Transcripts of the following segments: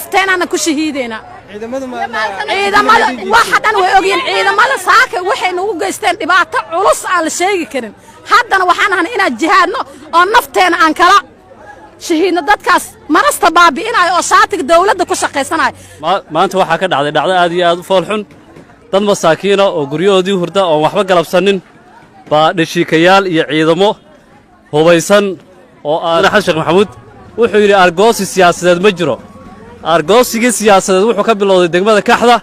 nafteena ku shahiideyna ciidamada waxadan way ogeen ciidamada saaka waxay nagu geysteen dhibaato culus aan la sheegi karin haddana waxaan ahayn inaan jihaadno oo nafteena aan kala shahiidno dadkaas marasta baabi'inayo oo shaatiga dawladda ku shaqaysanayo maanta waxaa ka dhacday dhacdo aad iyo aad u fool xun dad masaakiina oo guryahoodii hurda oo waxba galabsanin baa dhashiikayaal iyo ciidamo hubaysan oo xasan sheekh maxamuud wuxuu yidhi argoosi siyaasadeed ma jiro argoosigii siyaasadeed wuxuu ka bilowday degmada kaxda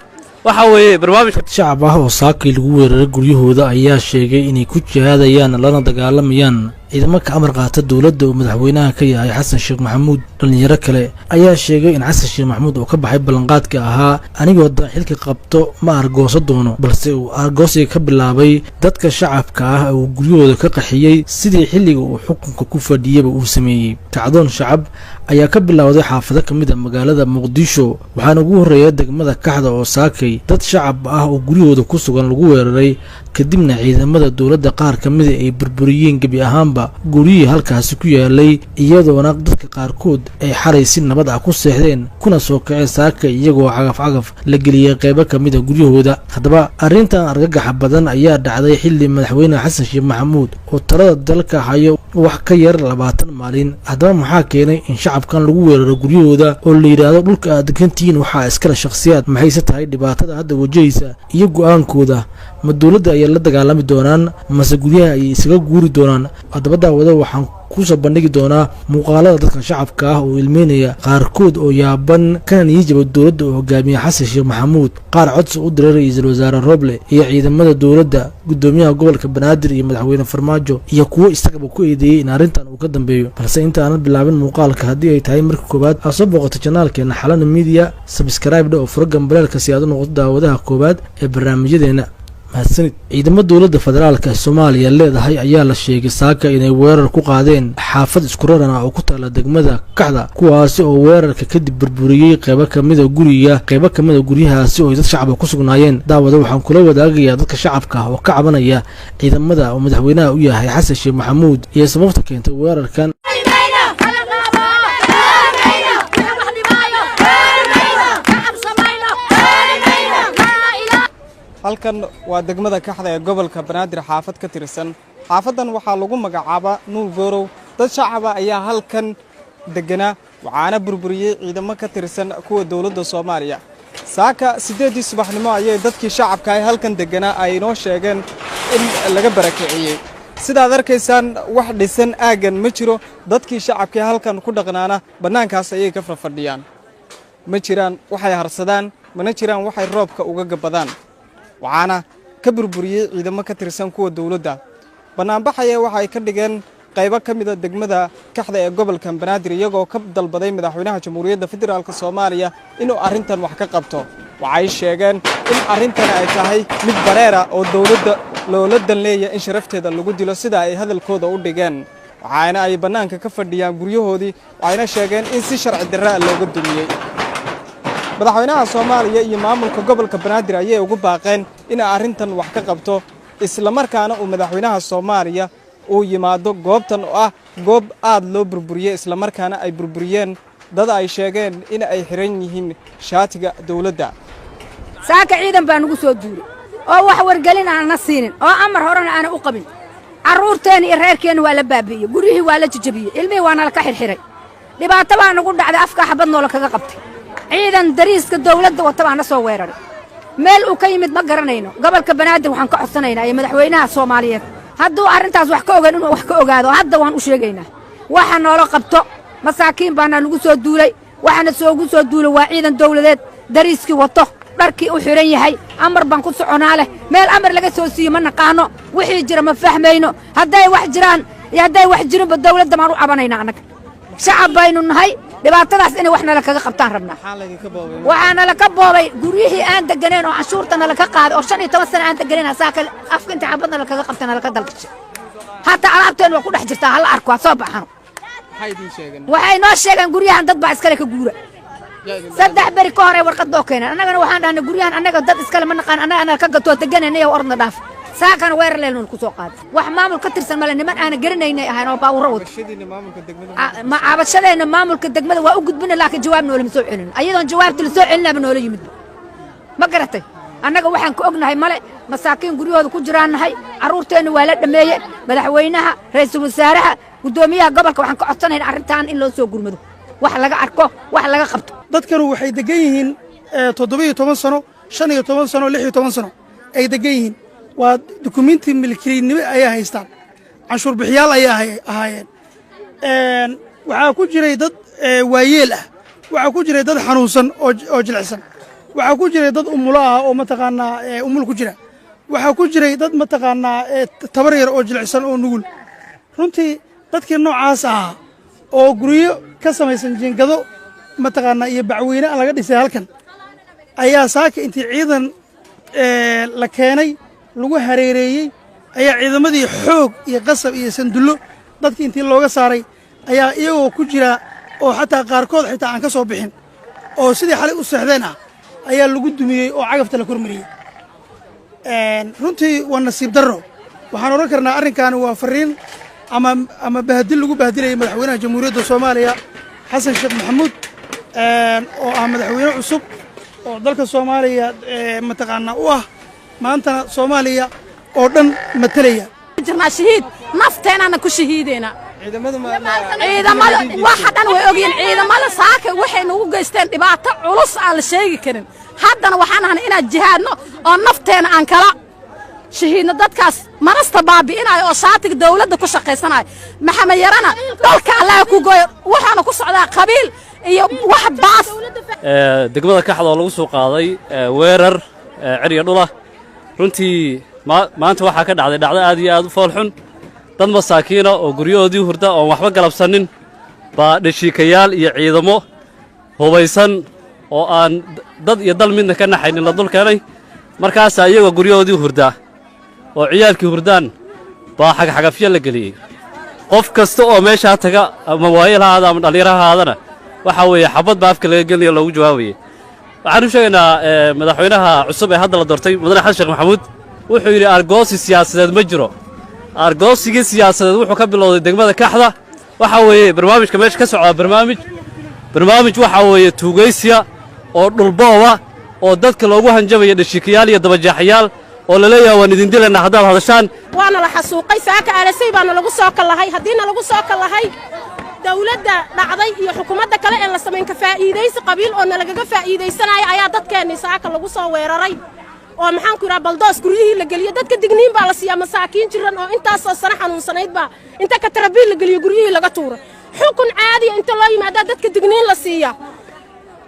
waxa weeye barnaamijka shacab ah oo saakay lagu weeraray guryahooda ayaa sheegay inay ku jihaadayaan lana dagaalamayaan ciidamo ka amar qaata dawladda oo madaxweynaha ka yahay xasan sheekh maxamuud dhalinyaro kale ayaa sheegay in xasan sheekh maxamuud uu ka baxay ballanqaadka ahaa anigoo da xilka qabto ma argooso doono balse uu argoosiga ka bilaabay dadka shacabka ah oo guryahooda ka qaxiyey sidii xilliga uu xukunka ku fadhiyaba uu sameeyey kacdoon shacab ayaa ka bilowday xaafado ka mid a magaalada muqdisho waxaana ugu horreeya degmada kaxda oo saakay dad shacab ah oo guryahooda ku sugan lagu weeraray kadibna ciidamada dawladda qaar ka mida ay burburiyeen gebi ahaanba guryihii halkaasi ku yaalay iyadoona dadka qaarkood ay xalay si nabad ah ku seexdeen kuna soo kaceen saaka iyagoo cagaf la geliyey qaybo ka mida guryahooda haddaba arrintan argagaxa badan ayaa dhacday xilli madaxweyne xasan sheekh maxamuud oo talada dalka hayo wax ka yar 20 maalin haddaba maxaa keenay in shacabkan lagu weeraro guryahooda oo la yidhaahdo dhulka aad degantihiin waxaa iskala shakhsiyaad maxayse tahay dhibaatada hadda wajahaysa iyo go'aankooda ma dawladda ayay la dagaalami doonaan mase guryaha ayay isaga guuri doonaan haddaba daawada waxaan kusoo bandhigi doonaa muuqaalada dadka shacabka ah oo ilmeynaya qaarkood oo yaaban kana niyijaba dawladda oo hogaamiye xasan sheekh maxamuud qaar codsi u diray ra'iisul wasaare Roble iyo ciidamada dawladda gudoomiyaha gobolka Banaadir iyo madaxweyne Farmaajo iyo kuwo isagaba ku eedeeyay in arrintan uu ka dambeeyo balse inta aan bilaabin muuqaalka haddii ay tahay markii koobaad ha soo booqato channelkeena Xalana Media subscribe oo furo gambalelka si aad u noqoto daawadaha koobaad ee barnaamijyadeena mahadsanid ciidamada dawladda federaalka Soomaaliya leedahay ayaa la sheegay saaka inay weerar ku qaadeen xaafad isku raran ah oo ku taala degmada kaxda kuwaasi oo weerarka kadib burburiyay qaybo kamid ah guryahaasi oo dad shacab ku sugnaayeen daawada waxaan kula wadaagayaa dadka shacabka oo ka cabanaya ciidamada oo madaxweynaha u yahay xasan sheekh maxamuud iyo sababta keentay weerarkan halkan waa degmada kaxda ee gobolka Banaadir xaafad ka tirsan xaafadan waxaa lagu magacaabaa Nuur Goorow dad shacab ah ayaa halkan degana waxaana burburiyay ciidamo ka tirsan kuwa dawladda Soomaaliya saaka 8 subaxnimo ayay dadkii shacabka ay halkan degana ay noo sheegeen in laga barakiciyay sidaad arkaysaan wax dhisan aagan ma jiro dadkii shacabka halkan ku dhaqnaana banaankaas ayay ka fadhiyaan ma jiraan waxay harsadaan mana jiraan waxay roobka uga gabadaan waxaana ka burburiyay ciidamo ka tirsan kuwa dawladda banaanbaxaya waxa ay ka dhigeen qaybo ka mid ah degmada kaxda ee gobolka Banaadir iyagoo ka dalbaday madaxweynaha Jamhuuriyadda Federaalka Soomaaliya inuu arrintan wax ka qabto waxay sheegeen in arrintan ay tahay mid bareera oo dawladda loola danleeyahay in sharafteeda lagu dilo sida ay hadalkooda u dhigeen waxaana ay banaanka ka fadhiyaan guryahoodii waxayna sheegeen in si sharci darro ah looga dumiyay madaxweynaha Soomaaliya iyo maamulka gobolka Banaadir ayay ugu baaqeen in arrintan wax ka qabto isla markaana uu madaxweynaha Soomaaliya uu yimaado goobtan oo ah goob aad loo burburiyay isla markaana ay burburiyeen dad ay sheegeen in ay xiran yihiin shaatiga dawladda saaka ciidan baan ugu soo duulay oo wax wargelin aan na siinin oo amar horena aan u qabin caruurteen iyo reerkeen waa la baabi'iyay guriyihii waa la jajabiyay ilmihii waana la ka xirxiray dhibaato baa nagu dhacday afka xabad noola kaga qabtay ciidan dariiska dawladda wata baan soo weeraray meel uu ka yimid ma garanayno gobolka Banaadir waxaan ka codsanaynaa ee madaxweynaha Soomaaliyeed hadduu arrintaas wax ka ogaan inuu wax ka ogaado hadda waan u sheegaynaa waxa noola qabto masaakiin baana lagu soo duulay waxaana soo duulay waa ciidan dawladeed dariiskii wato dharkii u xiran yahay amar baan ku soconaa leh meel amar laga soo siiyo ma naqaano wixii jira ma fahmayno hadday wax jiraan iyo hadday wax jirinba dawladda maan u cabanaynaa annaga shacab baynu nahay dhibaatadaas inay wax nala kaga qabtaan rabnaa waxaana la ka boobay guryihii aan deganeen oo cashuurtana la ka qaaday oo 15 sano aan deganeen saaka afka inta xabadna la kaga qabtana la ka dalbashay hatta alaabteen waa ku dhex jirtaa hal arko soo baxano waxay noo sheegeen guryahan dad baa iskale ka guura saddex bari ka hore warqad oo keenan annagana waxaan dhahnay guryahan annaga dad iskale ma naqaan annaga ka gato deganeen iyo ordna dhaaf saakana weerar leelnu ku soo qaaday wax maamul ka tirsan male niman aan garanaynay ahayn oo baawro wad ma cabashadeena maamulka degmada waa u gudbina laakiin jawaab noolama soo celin ayadoon jawaabta la soo celinaba noola yimid ma garatay annaga waxaan ku ognahay male masaakiin guryahooda ku jiraanahay carruurteenna waa la dhameeyey madaxweynaha ra'iisul wasaaraha gudoomiyaha gobolka waxaan ka codsanayn arrintan in loo soo gurmado wax laga arko wax laga qabto dadkanu waxay degan yihiin 17 sano 15 sano 16 sano ay degan yihiin waa dukumiinti milkiinimo ay haystaan canshuur bixiyaal ay ahaayeen waxaa ku jiray dad waayeel ah waxaa ku jiray dad xanuunsan oo jilicsan waxaa ku jiray dad umulo ah oo mataqaanaa umul ku jira waxaa ku jiray dad mataqaanaa tabar yar oo jilicsan oo nugul runtii dadkii noocaas ahaa oo guryo ka samaysan jiingado mataqaanaa iyo bacweyne aan laga dhisay halkan ayaa saaka intii ciidan la keenay lagu hareereeyey ayaa ciidamadii xoog iyo qasab iyo sandullo dadkii intii looga saaray ayaa iyagoo ku jira oo xataa qaarkood xitaa aan ka soo bixin oo sidii xalay u seexdeen ah ayaa lagu dumiyey oo cagafta la kormariyey runtii waa nasiib darro waxaan odhan karnaa arrinkaani waa fariin ama bahdil lagu bahdilayay madaxweynaha jamhuuriyadda soomaaliya xasan sheekh maxamuud oo ah madaxweyne cusub oo dalka soomaaliya mataqaanaa u ah maantana soomaaliya oo dhan matalaya jirnaa shahiid nafteenana ku shahiideyna ciidamada waxa dhan way ogyiin ciidamada saaka waxay nagu geysteen dhibaato culus aan la sheegi karin haddana waxaan ahan inaan jihaadno oo nafteena aan kala shahiidno dadkaas marasta baabi'inayo oo shaatiga dawladda ku shaqaysanayo maxamed yarana dalka allah ku gooyo waxaana ku socdaa qabiil iyo wax baas degmada kaxda oo lagu soo qaaday weerar cirya dhula runtii maanta waxaa ka dhacday dhacdo aad iyo aad u foolxun dad masaakiina oo guryahoodii hurda oon waxba galabsanin baa dhashiikayaal iyo ciidamo hubaysan oo aan dad iyo dal midna ka naxaynin la dul keenay markaasaa iyagoo guryahoodii hurdaa oo ciyaalkii hurdaan baa xagxagafyo la geliyey qof kasta oo meeshaa taga ama waayeel ha ahaada ama dhallinyaro ha ahaadana waxaa weeye xabad baa afka laga gelinayo loogu jawaabayey waxaan u sheegaynaa madaxweynaha cusub ee hadda la doortay mudane xasan sheekh maxamuud wuxuu yidhi argoosi siyaasadeed ma jiro argoosigii siyaasadeed wuxuu ka bilowday degmada kaxda waxaa weeye barnaamijka meesha ka socdaa barnaamij waxaa weeye tuugaysiya oo dhulbooba oo dadka loogu hanjabaya dhashiikayaal iyo dabajaaxayaal oo la leeyahay waan idin dilaynaa haddaad hadashaan waana la xasuuqay saaka aalasay baana lagu soo kallahay haddiina lagu soo kallahay dawladda dhacday iyo xukuumadda kale ee la samayn ka faa'iidaysi qabiil oo nalagaga faa'iidaysanaya ayaa dadkeennii saaka lagu soo weeraray oo maxaan ku yidhaha baldoos guryihii la geliyo dadka digniin baa la siiyaa masaakiin jiran oo intaasoo sano xanuunsanayd baa inta ka tarabiil la geliyo guryihii laga tuuro xukun caadiya inta loo yimaadaa dadka digniin la siiya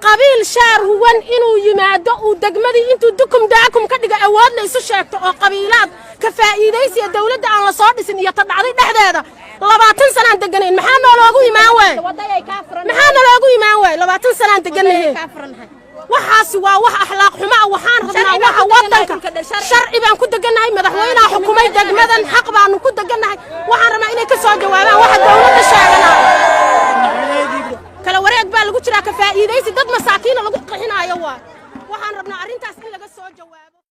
qabiil shaar huwan inuu yimaado uu degmadii intuu dukum daakum ka dhiga awood la isu sheegto oo qabiilaad ka faa'iidaysiya dawladda aan la soo dhisin iyo ta dhacday dhexdeeda 20 sanaan deganayn maxaa nooloogu imaan waay 20 sanaan deganayn waxaasi waa wax akhlaaq xumo ah waxaan rabnaa waxa wadanka sharci baan ku deganahay madaxweynaha xukuumay degmadan xaq baan ku deganahay waxaan rabnaa inay ka soo jawaabaan waxa dawladda sheegana kala wareeg baa lagu jiraa ka faa'iidaysi dad masaakiin lagu qixinayo waxaan rabnaa arrintaas in laga